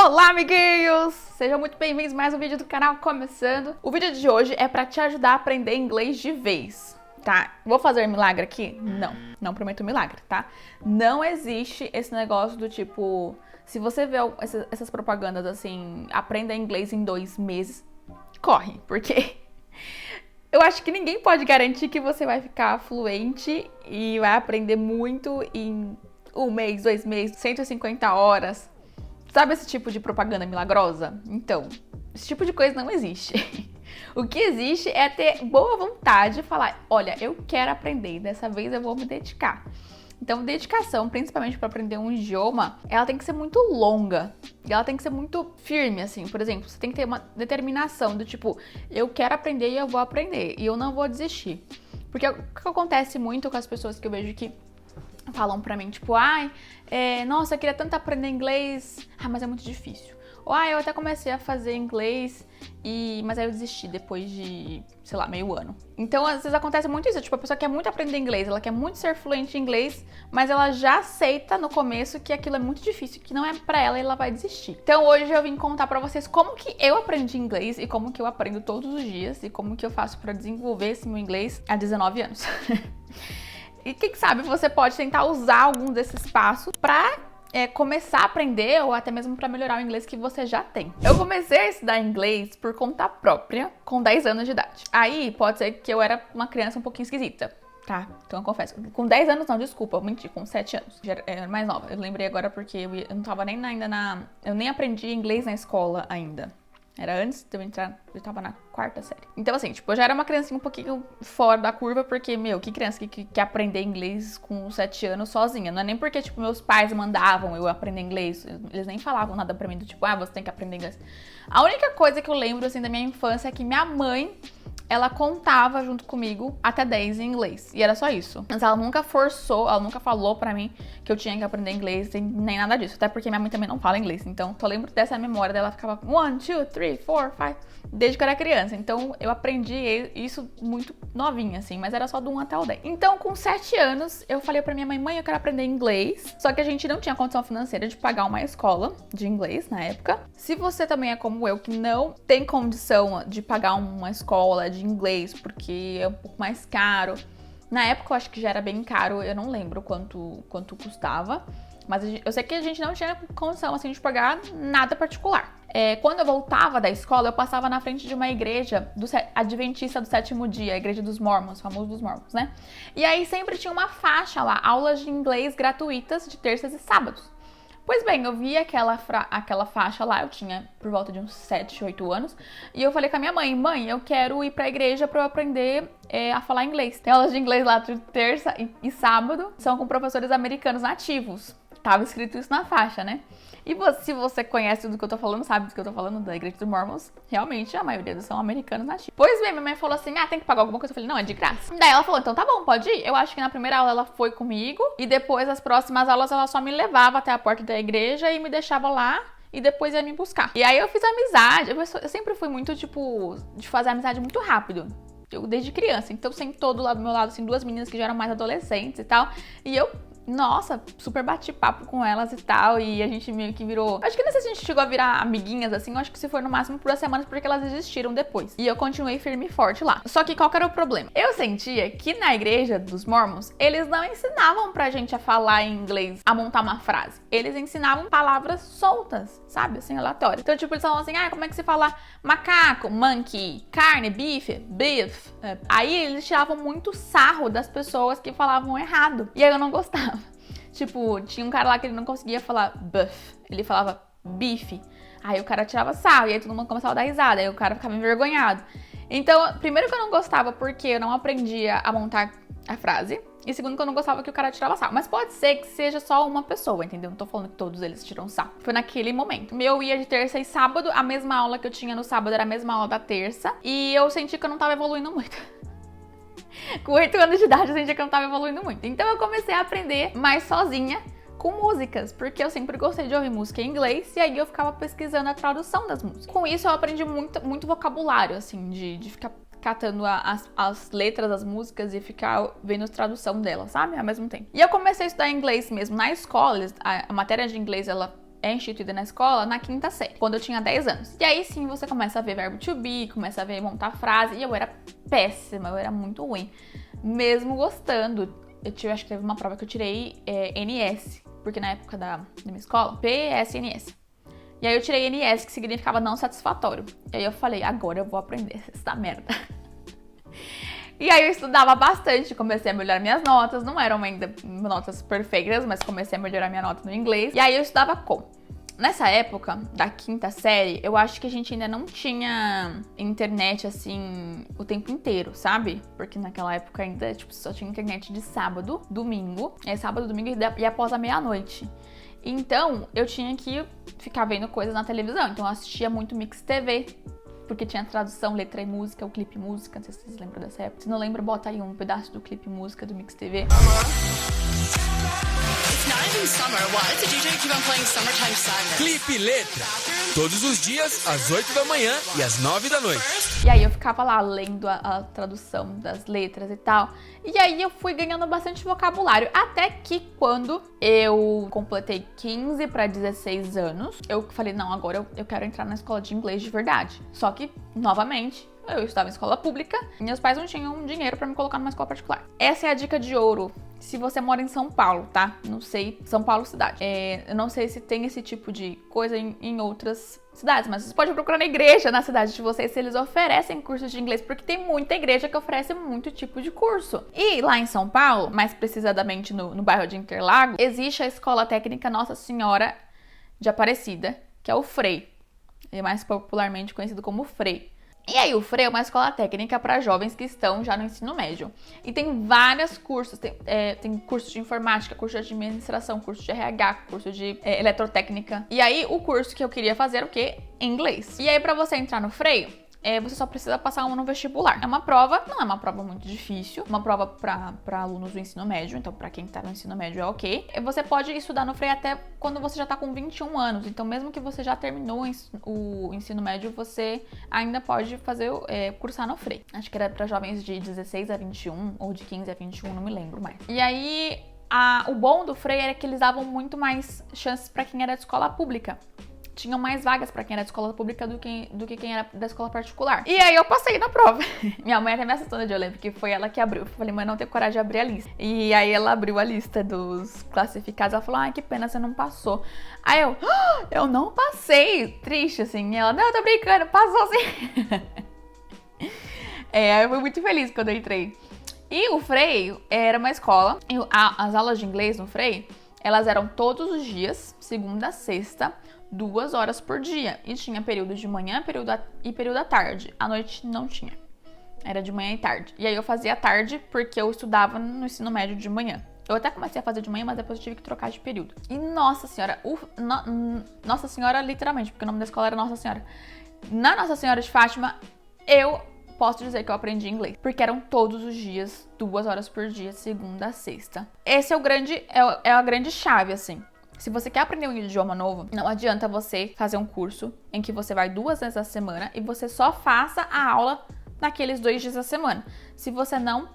Olá, amiguinhos! Sejam muito bem-vindos a mais um vídeo do canal começando. O vídeo de hoje é pra te ajudar a aprender inglês de vez, tá? Vou fazer milagre aqui? Não prometo milagre, tá? Não existe esse negócio do tipo, se você vê essas propagandas assim, aprenda inglês em 2 meses, corre, porque eu acho que ninguém pode garantir que você vai ficar fluente e vai aprender muito em 1 mês, 2 meses, 150 horas. Sabe esse tipo de propaganda milagrosa? Então, esse tipo de coisa não existe. O que existe é ter boa vontade de falar, olha, eu quero aprender, dessa vez eu vou me dedicar. Então, dedicação, principalmente para aprender um idioma, ela tem que ser muito longa. E ela tem que ser muito firme, assim. Por exemplo, você tem que ter uma determinação do tipo, eu quero aprender e eu vou aprender. E eu não vou desistir. Porque o que acontece muito com as pessoas que eu vejo que falam pra mim, tipo, nossa, eu queria tanto aprender inglês, mas é muito difícil. Ou, eu até comecei a fazer inglês, mas aí eu desisti depois de, sei lá, meio ano. Então, às vezes acontece muito isso, tipo, a pessoa quer muito aprender inglês, ela quer muito ser fluente em inglês, mas ela já aceita no começo que aquilo é muito difícil, que não é pra ela e ela vai desistir. Então, hoje eu vim contar pra vocês como que eu aprendi inglês e como que eu aprendo todos os dias e como que eu faço pra desenvolver esse meu inglês há 19 anos. E quem sabe você pode tentar usar algum desses passos pra começar a aprender ou até mesmo pra melhorar o inglês que você já tem. Eu comecei a estudar inglês por conta própria com 10 anos de idade. Aí pode ser que eu era uma criança um pouquinho esquisita, tá? Então eu confesso. Com 10 anos não, desculpa, eu menti, com 7 anos. Já era mais nova. Eu lembrei agora porque eu não tava nem ainda eu nem aprendi inglês na escola ainda. Era antes de eu entrar, eu tava na 4ª série. Então, assim, tipo, eu já era uma criancinha um pouquinho fora da curva, porque, que criança que quer aprender inglês com 7 anos sozinha? Não é nem porque, tipo, meus pais mandavam eu aprender inglês, eles nem falavam nada pra mim do tipo, você tem que aprender inglês. A única coisa que eu lembro, assim, da minha infância é que minha mãe, ela contava junto comigo até 10 em inglês. E era só isso. Mas ela nunca forçou, ela nunca falou pra mim que eu tinha que aprender inglês, nem nada disso. Até porque minha mãe também não fala inglês. Então, só lembro dessa memória dela, ficava 1, 2, 3, 4, 5, desde que eu era criança. Então, eu aprendi isso muito novinha, assim, mas era só do 1 até o 10. Então, com 7 anos, eu falei pra minha mãe, eu quero aprender inglês. Só que a gente não tinha condição financeira de pagar uma escola de inglês na época. Se você também é como eu, que não tem condição de pagar uma escola de inglês, porque é um pouco mais caro. Na época eu acho que já era bem caro, eu não lembro quanto custava, mas eu sei que a gente não tinha condição assim de pagar nada particular. Quando eu voltava da escola, eu passava na frente de uma igreja adventista do 7º dia, a igreja dos Mormons, famoso dos Mormons, né? E aí sempre tinha uma faixa lá, aulas de inglês gratuitas de terças e sábados. Pois bem, eu vi aquela faixa lá, eu tinha por volta de uns 7, 8 anos, e eu falei com a minha mãe, eu quero ir pra igreja pra eu aprender a falar inglês. Tem aulas de inglês lá de terça e sábado, são com professores americanos nativos. Tava escrito isso na faixa, né? E se você conhece do que eu tô falando, sabe do que eu tô falando, da igreja dos Mormons, realmente a maioria são americanos nativos. Pois bem, minha mãe falou assim, tem que pagar alguma coisa. Eu falei, não, é de graça. Daí ela falou, então tá bom, pode ir. Eu acho que na primeira aula ela foi comigo, e depois as próximas aulas ela só me levava até a porta da igreja e me deixava lá, e depois ia me buscar. E aí eu fiz amizade, eu sempre fui muito, tipo, de fazer amizade muito rápido. Eu desde criança, então sentou do lado do meu lado, assim, 2 meninas que já eram mais adolescentes e tal, e eu, nossa, super bati papo com elas e tal, e a gente meio que virou... Acho que não sei se a gente chegou a virar amiguinhas, assim, eu acho que se foi no máximo por 2 semanas, porque elas desistiram depois. E eu continuei firme e forte lá. Só que qual que era o problema? Eu sentia que na igreja dos Mormons, eles não ensinavam pra gente a falar em inglês, a montar uma frase. Eles ensinavam palavras soltas, sabe? Assim, aleatórias. Então, tipo, eles falavam assim, como é que se fala macaco, monkey, carne, bife, beef. Aí eles tiravam muito sarro das pessoas que falavam errado. E aí eu não gostava. Tipo, tinha um cara lá que ele não conseguia falar buff, ele falava bife. Aí o cara tirava sarro, e aí todo mundo começava a dar risada, aí o cara ficava envergonhado. Então, primeiro que eu não gostava porque eu não aprendia a montar a frase, e segundo que eu não gostava que o cara tirava sarro. Mas pode ser que seja só uma pessoa, entendeu? Não tô falando que todos eles tiram sarro. Foi naquele momento. Eu ia de terça e sábado, a mesma aula que eu tinha no sábado era a mesma aula da terça, e eu senti que eu não tava evoluindo muito. Com 8 anos de idade eu sentia que eu não tava evoluindo muito. Então eu comecei a aprender mais sozinha com músicas, porque eu sempre gostei de ouvir música em inglês, e aí eu ficava pesquisando a tradução das músicas. Com isso eu aprendi muito vocabulário, assim, de ficar catando as letras das músicas e ficar vendo a tradução delas, sabe? Ao mesmo tempo. E eu comecei a estudar inglês mesmo na escola. A matéria de inglês, ela é instituída na escola na 5ª série, quando eu tinha 10 anos. E aí sim você começa a ver verbo to be, começa a ver montar frase, e eu era péssima, eu era muito ruim, mesmo gostando. Acho que teve uma prova que eu tirei NS, porque na época da minha escola, PSNS. E aí eu tirei NS, que significava não satisfatório. E aí eu falei, agora eu vou aprender essa merda. E aí eu estudava bastante, comecei a melhorar minhas notas, não eram ainda notas perfeitas, mas comecei a melhorar minha nota no inglês. E aí eu estudava como? Nessa época, da 5ª série, eu acho que a gente ainda não tinha internet, assim, o tempo inteiro, sabe? Porque naquela época ainda, tipo, só tinha internet de sábado, domingo, sábado, domingo e após a meia-noite. Então, eu tinha que ficar vendo coisas na televisão. Então, eu assistia muito Mix TV, porque tinha tradução, letra e música, o clipe música. Não sei se vocês lembram dessa época. Se não lembra, bota aí um pedaço do clipe música do Mix TV. It's not even summer. Why does the DJ keep on playing Summertime Sadness? Clipe Letra. Todos os dias, às 8 da manhã e às 9 da noite. E aí eu ficava lá lendo a tradução das letras e tal. E aí eu fui ganhando bastante vocabulário. Até que quando eu completei 15 para 16 anos, eu falei, não, agora eu quero entrar na escola de inglês de verdade. Só que, novamente, eu estava em escola pública e meus pais não tinham dinheiro para me colocar numa escola particular. Essa é a dica de ouro. Se você mora em São Paulo, tá? Não sei, São Paulo cidade. Eu não sei se tem esse tipo de coisa em outras cidades, mas você pode procurar na igreja na cidade de vocês se eles oferecem cursos de inglês, porque tem muita igreja que oferece muito tipo de curso. E lá em São Paulo, mais precisamente no bairro de Interlagos, existe a Escola Técnica Nossa Senhora de Aparecida, que é o FREI. É mais popularmente conhecido como FREI. E aí, o FREI é uma escola técnica para jovens que estão já no ensino médio. E tem vários cursos, tem curso de informática, curso de administração, curso de RH, curso de eletrotécnica. E aí, o curso que eu queria fazer era o quê? Inglês. E aí, para você entrar no FREI, você só precisa passar no vestibular. É uma prova, não é uma prova muito difícil, uma prova para alunos do ensino médio, então para quem tá no ensino médio é ok. Você pode estudar no FREI até quando você já tá com 21 anos, então mesmo que você já terminou o ensino médio, você ainda pode cursar no FREI. Acho que era para jovens de 16 a 21 ou de 15 a 21, não me lembro mais. E aí, o bom do FREI era que eles davam muito mais chances para quem era de escola pública. Tinham mais vagas pra quem era de escola pública do que quem era da escola particular. E aí eu passei na prova. Minha mãe até me assustou, eu lembro que foi ela que abriu. Eu falei, mãe, não tenho coragem de abrir a lista. E aí ela abriu a lista dos classificados. Ela falou, ai, que pena, você não passou. Aí eu não passei. Triste, assim. E ela, não, eu tô brincando, passou sim. Eu fui muito feliz quando eu entrei. E o FREI era uma escola. E as aulas de inglês no FREI, elas eram todos os dias, segunda a sexta, 2 horas por dia. E tinha período de manhã e período à tarde. À noite não tinha. Era de manhã e tarde. E aí eu fazia à tarde porque eu estudava no ensino médio de manhã. Eu até comecei a fazer de manhã, mas depois eu tive que trocar de período. E Nossa Senhora, Nossa Senhora literalmente, porque o nome da escola era Nossa Senhora. Na Nossa Senhora de Fátima, eu posso dizer que eu aprendi inglês. Porque eram todos os dias, 2 horas por dia, segunda a sexta. Esse é a grande chave, assim. Se você quer aprender um idioma novo, não adianta você fazer um curso em que você vai 2 vezes a semana e você só faça a aula naqueles 2 dias da semana. Se você não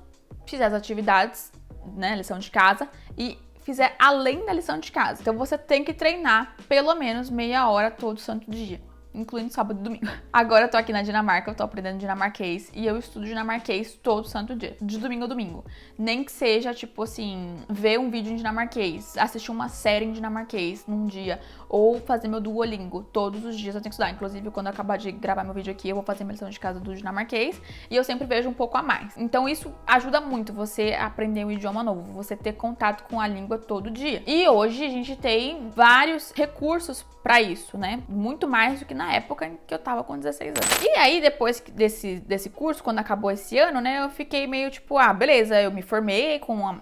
fizer as atividades, né, lição de casa, e fizer além da lição de casa. Então você tem que treinar pelo menos meia hora todo santo dia, incluindo sábado e domingo. Agora eu tô aqui na Dinamarca, eu tô aprendendo dinamarquês e eu estudo dinamarquês todo santo dia, de domingo a domingo. Nem que seja, tipo assim, ver um vídeo em dinamarquês, assistir uma série em dinamarquês num dia, ou fazer meu Duolingo. Todos os dias eu tenho que estudar. Inclusive, quando eu acabar de gravar meu vídeo aqui, eu vou fazer minha lição de casa do dinamarquês e eu sempre vejo um pouco a mais. Então isso ajuda muito você a aprender um idioma novo, você ter contato com a língua todo dia. E hoje a gente tem vários recursos pra isso, né? Muito mais do que na época em que eu tava com 16 anos. E aí, depois desse curso, quando acabou esse ano, né, eu fiquei meio tipo, beleza, eu me formei com o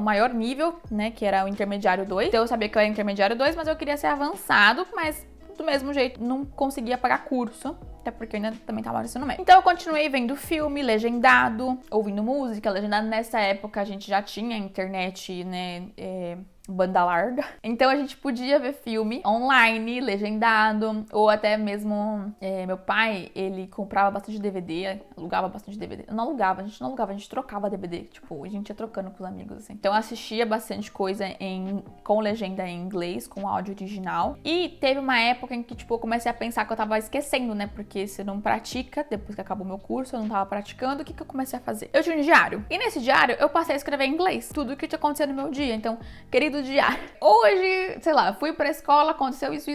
maior nível, né, que era o intermediário 2. Então eu sabia que eu era intermediário 2, mas eu queria ser avançado, mas do mesmo jeito não conseguia pagar curso, até porque eu ainda também tava no ensino médio. Então eu continuei vendo filme legendado, ouvindo música legendada. Nessa época a gente já tinha internet, né, banda larga. Então a gente podia ver filme online, legendado, ou até mesmo meu pai, ele comprava bastante DVD, alugava bastante DVD. Eu não alugava, a gente não alugava, a gente trocava DVD. Tipo, a gente ia trocando com os amigos, assim. Então eu assistia bastante coisa com legenda em inglês, com áudio original. E teve uma época em que, tipo, eu comecei a pensar que eu tava esquecendo, né? Porque você não pratica, depois que acabou meu curso, eu não tava praticando, o que eu comecei a fazer? Eu tinha um diário. E nesse diário, eu passei a escrever em inglês tudo o que tinha acontecido no meu dia. Então, querido diário, hoje, sei lá, fui pra escola, aconteceu isso.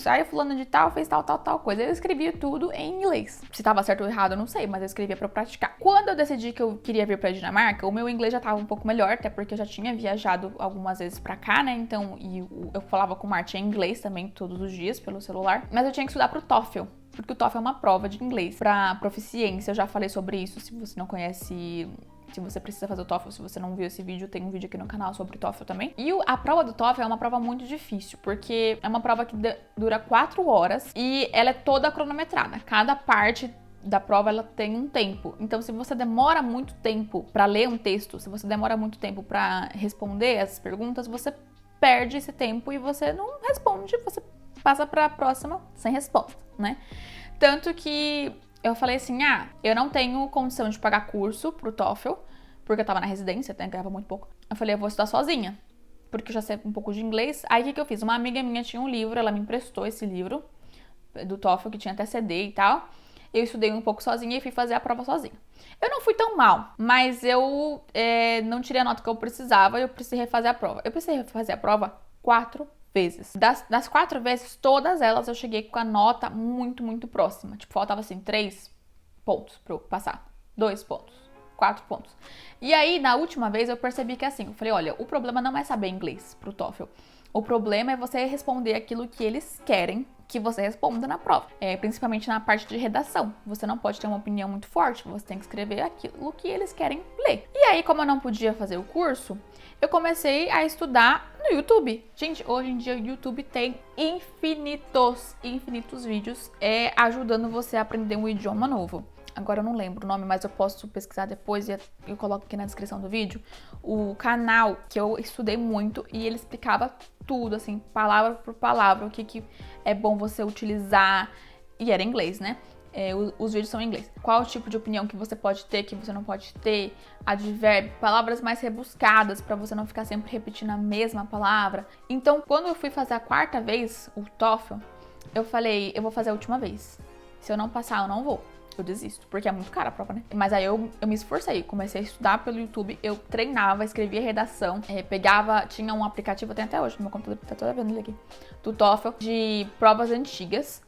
Aí fulano de tal fez tal coisa. Eu escrevia tudo em inglês. Se tava certo ou errado, eu não sei, mas eu escrevia pra eu praticar. Quando eu decidi que eu queria vir pra Dinamarca, o meu inglês já tava um pouco melhor, até porque eu já tinha viajado algumas vezes pra cá, né? Então, eu falava com o Martin em inglês também todos os dias pelo celular. Mas eu tinha que estudar pro TOEFL. Porque o TOEFL é uma prova de inglês pra proficiência. Eu já falei sobre isso, se você não conhece, se você precisa fazer o TOEFL, se você não viu esse vídeo, tem um vídeo aqui no canal sobre o TOEFL também. E a prova do TOEFL é uma prova muito difícil, porque é uma prova que dura 4 horas e ela é toda cronometrada. Cada parte da prova, ela tem um tempo. Então, se você demora muito tempo pra ler um texto, se você demora muito tempo pra responder as perguntas, você perde esse tempo e você não responde, você passa pra próxima sem resposta, né? Tanto que eu falei assim, eu não tenho condição de pagar curso pro TOEFL, porque eu tava na residência, até ganhava muito pouco. Eu falei, eu vou estudar sozinha, porque eu já sei um pouco de inglês. Aí o que eu fiz? Uma amiga minha tinha um livro, ela me emprestou esse livro do TOEFL, que tinha até CD e tal. Eu estudei um pouco sozinha e fui fazer a prova sozinha. Eu não fui tão mal, mas eu não tirei a nota que eu precisava e eu precisei refazer a prova. Eu precisei refazer a prova 4 vezes. Das 4 vezes, todas elas eu cheguei com a nota muito, muito próxima. Tipo, faltava assim 3 pontos pra eu passar. 2 pontos. 4 pontos. E aí, na última vez, eu percebi que assim, eu falei, olha, o problema não é saber inglês pro TOEFL. O problema é você responder aquilo que eles querem que você responda na prova. Principalmente na parte de redação. Você não pode ter uma opinião muito forte, você tem que escrever aquilo que eles querem ler. E aí, como eu não podia fazer o curso, eu comecei a estudar no YouTube. Gente, hoje em dia o YouTube tem infinitos vídeos ajudando você a aprender um idioma novo. Agora eu não lembro o nome, mas eu posso pesquisar depois e eu coloco aqui na descrição do vídeo o canal que eu estudei muito e ele explicava tudo, assim, palavra por palavra, o que é bom você utilizar. E era em inglês, né? Os vídeos são em inglês. Qual o tipo de opinião que você pode ter, que você não pode ter, advérbio, palavras mais rebuscadas pra você não ficar sempre repetindo a mesma palavra. Então, quando eu fui fazer a 4ª vez o TOEFL, eu falei, eu vou fazer a última vez. Se eu não passar, eu não vou. Eu desisto, porque é muito cara a prova, né? Mas aí eu me esforcei, comecei a estudar pelo YouTube, eu treinava, escrevia redação, tinha um aplicativo, eu tenho até hoje no meu computador, tá toda vendo ele aqui, do TOEFL, de provas antigas,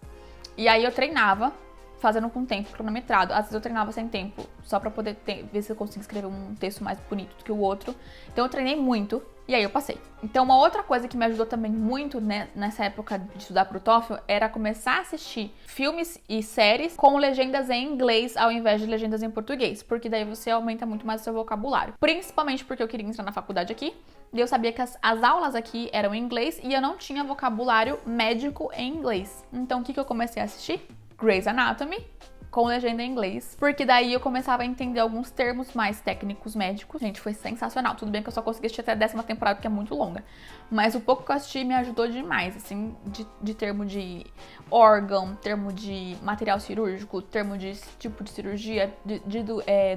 e aí eu treinava, fazendo com tempo cronometrado. Às vezes eu treinava sem tempo, só pra poder ver se eu consigo escrever um texto mais bonito do que o outro. Então eu treinei muito e aí eu passei. Então uma outra coisa que me ajudou também muito, né, nessa época de estudar pro TOEFL era começar a assistir filmes e séries com legendas em inglês ao invés de legendas em português, porque daí você aumenta muito mais o seu vocabulário. Principalmente porque eu queria entrar na faculdade aqui, e eu sabia que as aulas aqui eram em inglês e eu não tinha vocabulário médico em inglês. Então o que eu comecei a assistir? Grey's Anatomy, com legenda em inglês, porque daí eu começava a entender alguns termos mais técnicos médicos. Gente, foi sensacional. Tudo bem que eu só consegui assistir até a 10ª temporada, porque é muito longa, mas o pouco que eu assisti me ajudou demais, assim, de termo de órgão, termo de material cirúrgico, termo de tipo de cirurgia, de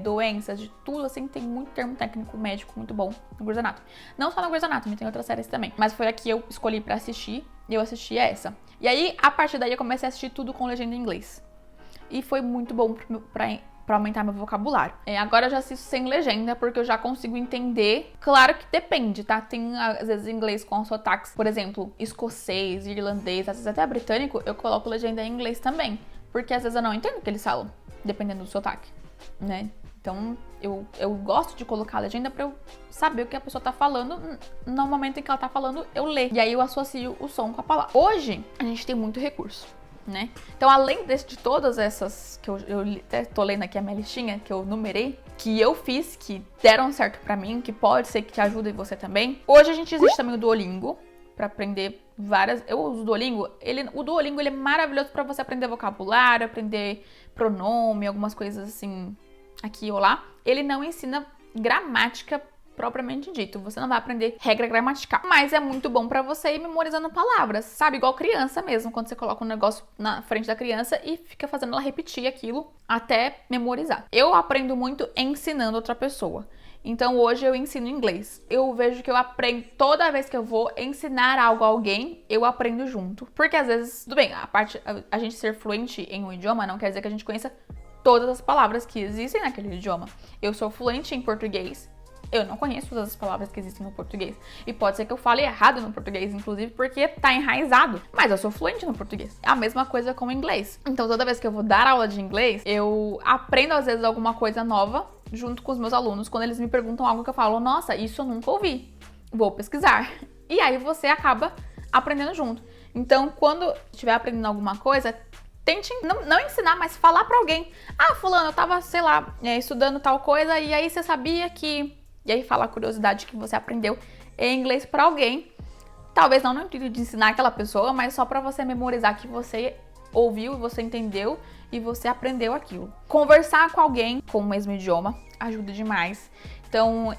doenças, de tudo, assim, tem muito termo técnico médico muito bom no Grey's Anatomy. Não só no Grey's Anatomy, tem outras séries também, mas foi a que eu escolhi pra assistir, e eu assisti essa. E aí, a partir daí, eu comecei a assistir tudo com legenda em inglês. E foi muito bom pra aumentar meu vocabulário. Agora eu já assisto sem legenda, porque eu já consigo entender. Claro que depende, tá? Tem, às vezes, inglês com sotaques, por exemplo, escocês, irlandês, às vezes até britânico, eu coloco legenda em inglês também. Porque às vezes eu não entendo o que eles falam, dependendo do sotaque, né? Então, eu gosto de colocar a legenda pra eu saber o que a pessoa tá falando. No momento em que ela tá falando, eu leio. E aí eu associo o som com a palavra. Hoje, a gente tem muito recurso, né? Então, além de todas essas que eu até tô lendo aqui a minha listinha, que eu numerei, que eu fiz, que deram certo pra mim, que pode ser que te ajude você também. Hoje a gente existe também o Duolingo, pra aprender várias... Eu uso o Duolingo. O Duolingo, ele é maravilhoso pra você aprender vocabulário, aprender pronome, algumas coisas assim, aqui ou lá. Ele não ensina gramática propriamente dito. Você não vai aprender regra gramatical. Mas é muito bom pra você ir memorizando palavras, sabe? Igual criança mesmo, quando você coloca um negócio na frente da criança e fica fazendo ela repetir aquilo até memorizar. Eu aprendo muito ensinando outra pessoa. Então hoje eu ensino inglês. Eu vejo que eu aprendo toda vez que eu vou ensinar algo a alguém, eu aprendo junto. Porque às vezes, tudo bem, a gente ser fluente em um idioma não quer dizer que a gente conheça todas as palavras que existem naquele idioma. Eu sou fluente em português. Eu não conheço todas as palavras que existem no português. E pode ser que eu fale errado no português, inclusive, porque tá enraizado. Mas eu sou fluente no português. É a mesma coisa com o inglês. Então, toda vez que eu vou dar aula de inglês, eu aprendo, às vezes, alguma coisa nova junto com os meus alunos. Quando eles me perguntam algo que eu falo, nossa, isso eu nunca ouvi. Vou pesquisar. E aí, você acaba aprendendo junto. Então, quando estiver aprendendo alguma coisa, tente não ensinar, mas falar pra alguém. Ah, fulano, eu tava, sei lá, estudando tal coisa, e aí você sabia que... E aí fala a curiosidade que você aprendeu em inglês pra alguém. Talvez não no intuito de ensinar aquela pessoa, mas só pra você memorizar que você ouviu, você entendeu e você aprendeu aquilo. Conversar com alguém com o mesmo idioma ajuda demais. Então,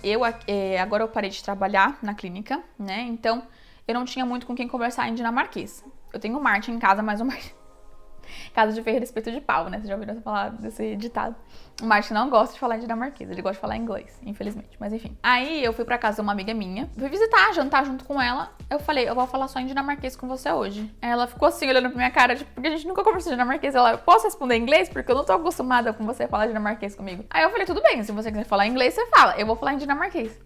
agora eu parei de trabalhar na clínica, né? Então, eu não tinha muito com quem conversar em dinamarquês. Eu tenho o Martin em casa, mas o Martin... Casa de ferreiro, espeto de pau, né? Vocês já ouviram falar desse ditado? O Martin não gosta de falar em dinamarquês, ele gosta de falar inglês, infelizmente, mas enfim. Aí eu fui pra casa de uma amiga minha, fui visitar, jantar junto com ela. Eu falei, eu vou falar só em dinamarquês com você hoje. Aí ela ficou assim, olhando pra minha cara, tipo, porque a gente nunca conversou em dinamarquês. Ela, eu posso responder em inglês? Porque eu não tô acostumada com você falar dinamarquês comigo. Aí eu falei, tudo bem, se você quiser falar inglês, você fala. Eu vou falar em dinamarquês.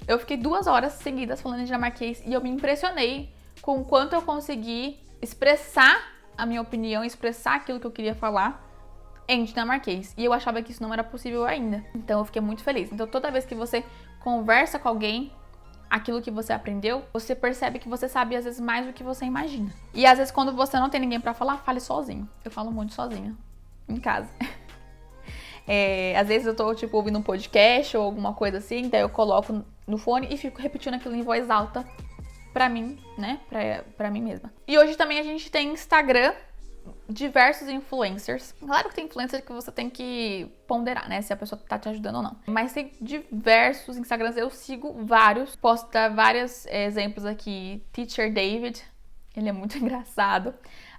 Eu fiquei 2 horas seguidas falando em dinamarquês e eu me impressionei com o quanto eu consegui expressar a minha opinião, expressar aquilo que eu queria falar em dinamarquês. E eu achava que isso não era possível ainda. Então eu fiquei muito feliz. Então toda vez que você conversa com alguém, aquilo que você aprendeu, você percebe que você sabe às vezes mais do que você imagina. E às vezes quando você não tem ninguém pra falar, fale sozinho. Eu falo muito sozinha, em casa. Às vezes eu tô tipo ouvindo um podcast ou alguma coisa assim, daí eu coloco no fone e fico repetindo aquilo em voz alta pra mim, né? Pra mim mesma. E hoje também a gente tem Instagram, diversos influencers. Claro que tem influencer que você tem que ponderar, né? Se a pessoa tá te ajudando ou não. Mas tem diversos Instagrams, eu sigo vários. Posso dar vários exemplos aqui. Teacher David, ele é muito engraçado.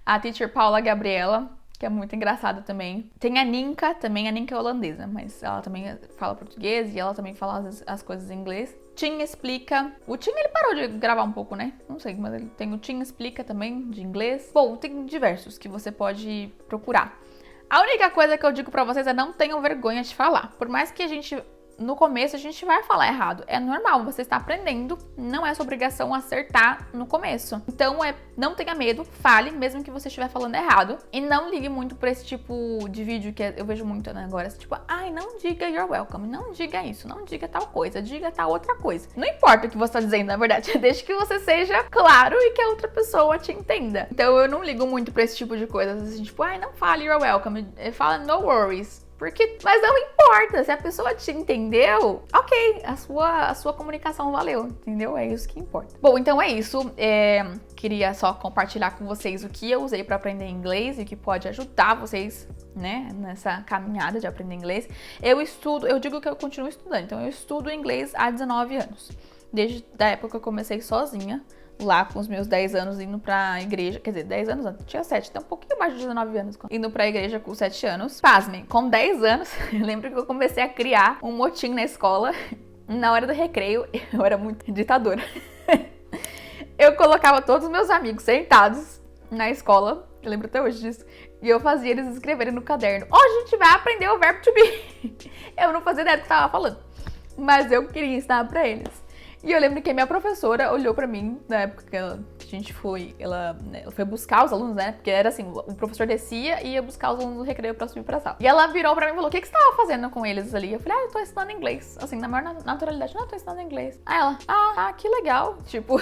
A Teacher Paula Gabriela, que é muito engraçada também. Tem a Ninka também, a Ninka é holandesa, mas ela também fala português e ela também fala as coisas em inglês. Tim Explica. O Tim, ele parou de gravar um pouco, né? Não sei, mas ele tem o Tim Explica também, de inglês. Bom, tem diversos que você pode procurar. A única coisa que eu digo pra vocês é não tenham vergonha de falar. Por mais que no começo a gente vai falar errado. É normal, você está aprendendo, não é sua obrigação acertar no começo. Então, não tenha medo, fale, mesmo que você estiver falando errado. E não ligue muito pra esse tipo de vídeo que eu vejo muito, né, agora. Tipo, ai, não diga you're welcome, não diga isso, não diga tal coisa, diga tal outra coisa. Não importa o que você está dizendo, na verdade, desde que você seja claro e que a outra pessoa te entenda. Então, eu não ligo muito pra esse tipo de coisa. Assim, tipo, ai, não fale you're welcome, fala no worries. Mas não importa, se a pessoa te entendeu, ok, a sua comunicação valeu, entendeu? É isso que importa. Bom, então é isso. Queria só compartilhar com vocês o que eu usei para aprender inglês e que pode ajudar vocês, né, nessa caminhada de aprender inglês. Eu digo que eu continuo estudando, então eu estudo inglês há 19 anos. Desde a época que eu comecei sozinha, lá com os meus 10 anos indo pra igreja, quer dizer, 10 anos antes, tinha 7, então um pouquinho mais de 19 anos, indo pra igreja com 7 anos. Pasmem, com 10 anos, eu lembro que eu comecei a criar um motim na escola, na hora do recreio, eu era muito ditadora. Eu colocava todos os meus amigos sentados na escola, eu lembro até hoje disso, e eu fazia eles escreverem no caderno, hoje a gente vai aprender o verbo to be. Eu não fazia ideia do que eu tava falando, mas eu queria ensinar pra eles. E eu lembro que a minha professora olhou pra mim, na época que a gente foi, ela foi buscar os alunos, né? Porque era assim, o professor descia e ia buscar os alunos no recreio pra subir pra sala. E ela virou pra mim e falou, o que você tava fazendo com eles ali? Eu falei, eu tô ensinando inglês. Assim, na maior naturalidade, eu tô ensinando inglês. Aí ela, que legal. Tipo,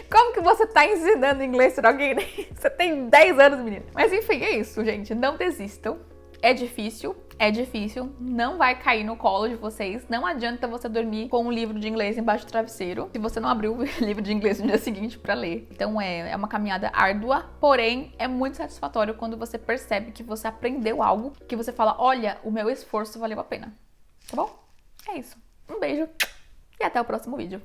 como que você tá ensinando inglês pra alguém? Você tem 10 anos, menina. Mas enfim, é isso, gente. Não desistam. É difícil, não vai cair no colo de vocês. Não adianta você dormir com um livro de inglês embaixo do travesseiro se você não abriu o livro de inglês no dia seguinte pra ler. Então é uma caminhada árdua, porém é muito satisfatório quando você percebe que você aprendeu algo, que você fala, olha, o meu esforço valeu a pena. Tá bom? É isso. Um beijo e até o próximo vídeo.